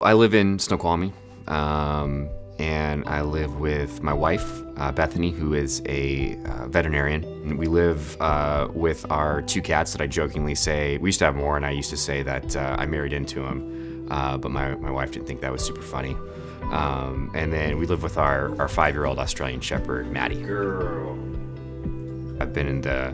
I live in Snoqualmie, and I live with my wife, Bethany, who is a veterinarian. And we live with our two cats that I jokingly say, we used to have more, and I used to say that I married into them, but my wife didn't think that was super funny. And then we live with our 5-year-old Australian Shepherd, Maddie. Girl. I've been in the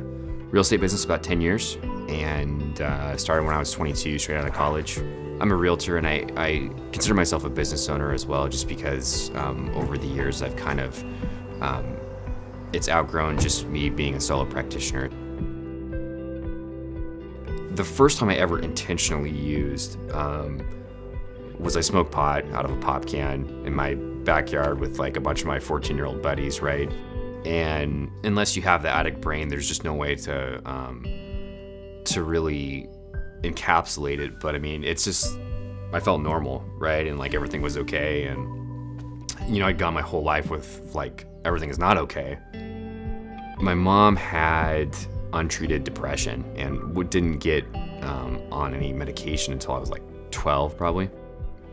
real estate business about 10 years, and started when I was 22, straight out of college. I'm a realtor, and I consider myself a business owner as well, just because over the years I've kind of, it's outgrown just me being a solo practitioner. The first time I ever intentionally used was I smoked pot out of a pop can in my backyard with like a bunch of my 14-year-old buddies, right? And unless you have the addict brain, there's just no way to really encapsulate it. But I mean, it's just, I felt normal, right? And like everything was okay. And you know, I'd gone my whole life with like, everything is not okay. My mom had untreated depression and didn't get on any medication until I was like 12 probably.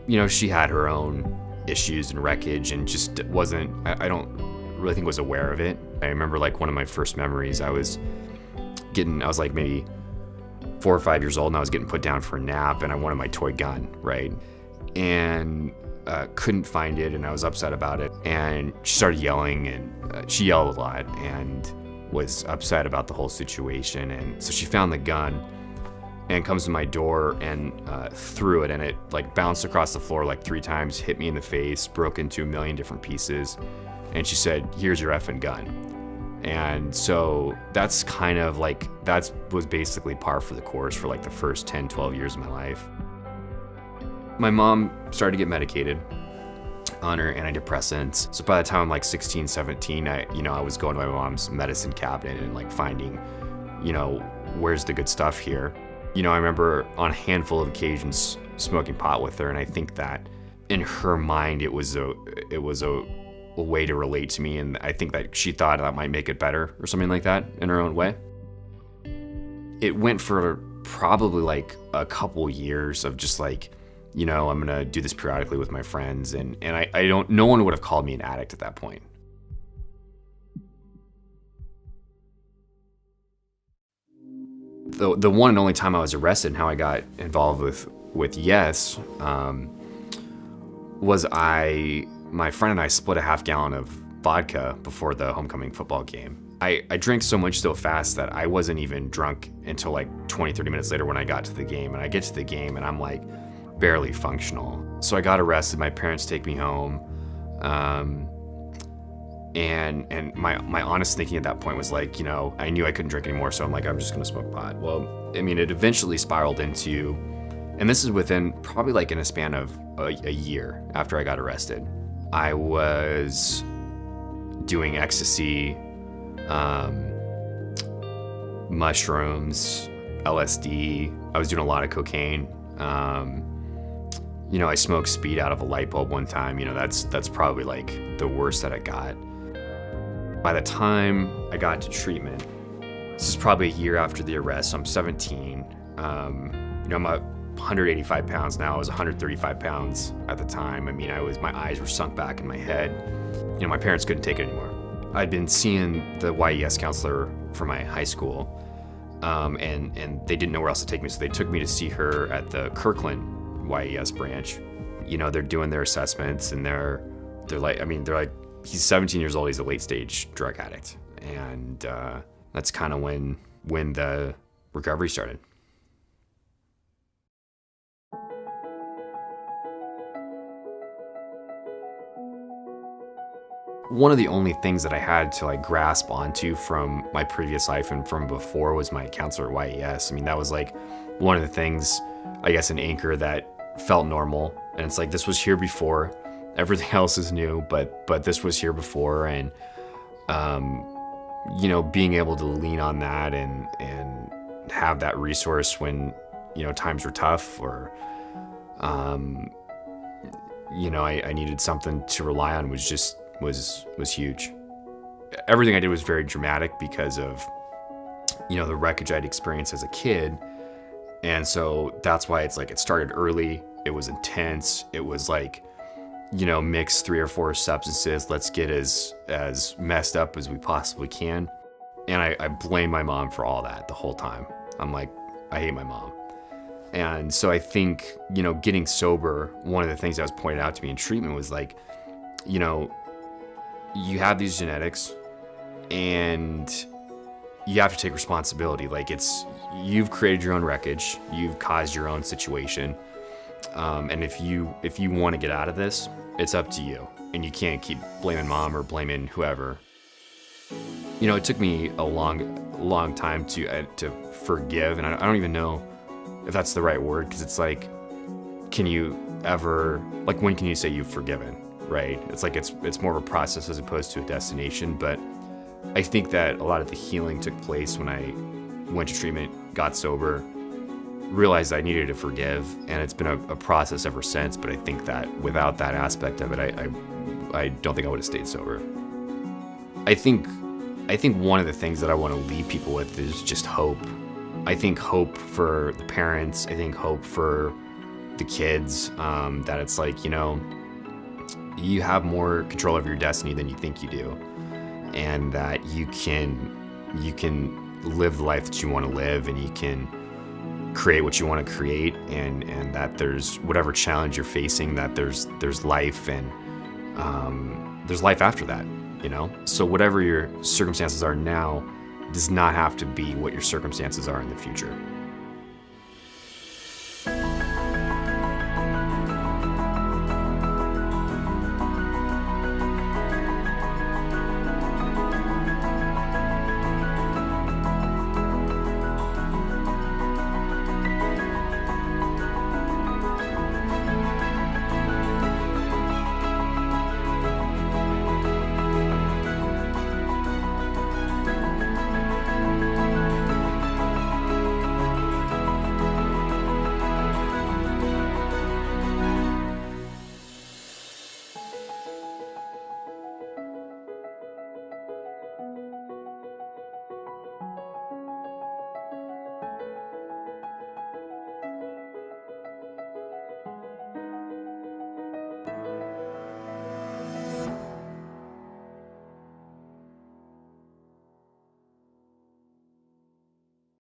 You know, she had her own issues and wreckage and just wasn't, I don't really think was aware of it. I remember like one of my first memories, I was like maybe 4 or 5 years old, and I was getting put down for a nap, and I wanted my toy gun, right? And couldn't find it, and I was upset about it. And she started yelling, and she yelled a lot and was upset about the whole situation. And so she found the gun and comes to my door and threw it, and it like bounced across the floor like 3 times, hit me in the face, broke into a million different pieces. And she said, "Here's your effing gun." And so that's kind of like, that was basically par for the course for like the first 10, 12 years of my life. My mom started to get medicated on her antidepressants. So by the time I'm like 16, 17, I was going to my mom's medicine cabinet and like finding, you know, where's the good stuff here? You know, I remember on a handful of occasions smoking pot with her, and I think that in her mind it was a way to relate to me, and I think that she thought that might make it better or something like that in her own way. It went for probably like a couple years of just like, you know, I'm gonna do this periodically with my friends, and no one would have called me an addict at that point. The one and only time I was arrested and how I got involved with Yes was my friend and I split a half gallon of vodka before the homecoming football game. I drank so much so fast that I wasn't even drunk until like 20, 30 minutes later when I got to the game. And I get to the game and I'm like barely functional. So I got arrested, my parents take me home. And my honest thinking at that point was like, you know, I knew I couldn't drink anymore, so I'm like, I'm just gonna smoke pot. Well, I mean, it eventually spiraled into, and this is within probably like in a span of a year after I got arrested. I was doing ecstasy, mushrooms, LSD. I was doing a lot of cocaine. You know, I smoked speed out of a light bulb one time. You know, that's probably like the worst that I got. By the time I got to treatment, this is probably a year after the arrest, so I'm 17. You know, I'm 185 pounds now. I was 135 pounds at the time. I mean, my eyes were sunk back in my head. You know, my parents couldn't take it anymore. I'd been seeing the YES counselor for my high school, and they didn't know where else to take me, so they took me to see her at the Kirkland YES branch. You know, they're doing their assessments, and they're like, he's 17 years old, he's a late stage drug addict. And that's kind of when the recovery started. One of the only things that I had to like grasp onto from my previous life and from before was my counselor at YES. I mean, that was like one of the things, I guess, an anchor that felt normal. And it's like, this was here before. Everything else is new, but this was here before. And, you know, being able to lean on that and have that resource when, you know, times were tough, or, you know, I needed something to rely on was huge. Everything I did was very dramatic because of, you know, the wreckage I'd experienced as a kid. And so that's why it's like, it started early. It was intense. It was like, mix 3 or 4 substances. Let's get as messed up as we possibly can. And I blame my mom for all that the whole time. I'm like, I hate my mom. And so I think, getting sober, one of the things that was pointed out to me in treatment was like, you have these genetics and you have to take responsibility. Like you've created your own wreckage. You've caused your own situation. And if you want to get out of this, it's up to you. And you can't keep blaming mom or blaming whoever. It took me a long time to forgive. And I don't even know if that's the right word. 'Cause it's like, can you ever, like, when can you say you've forgiven? Right? It's like, it's more of a process as opposed to a destination. But I think that a lot of the healing took place when I went to treatment, got sober, realized I needed to forgive, and it's been a process ever since. But I think that without that aspect of it, I don't think I would have stayed sober. I think one of the things that I want to leave people with is just hope. I think hope for the parents. I think hope for the kids, that it's like, you have more control over your destiny than you think you do, and that you can live the life that you want to live, and you can create what you want to create, and that there's whatever challenge you're facing, that there's life, and there's life after that, So whatever your circumstances are now does not have to be what your circumstances are in the future.